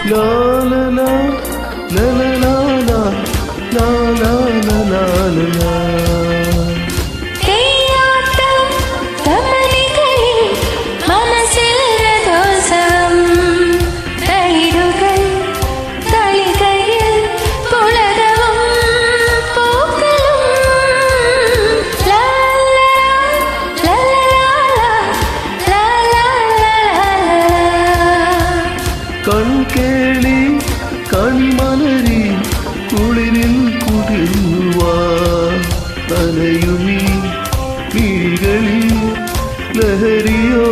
la la la la la la la la la la la la la. കൺകേളി കൺമലരി കുളിരിൽ കുടിർന്നുവാ നനയുമീ മിഴികളിൽ ലഹരിയോ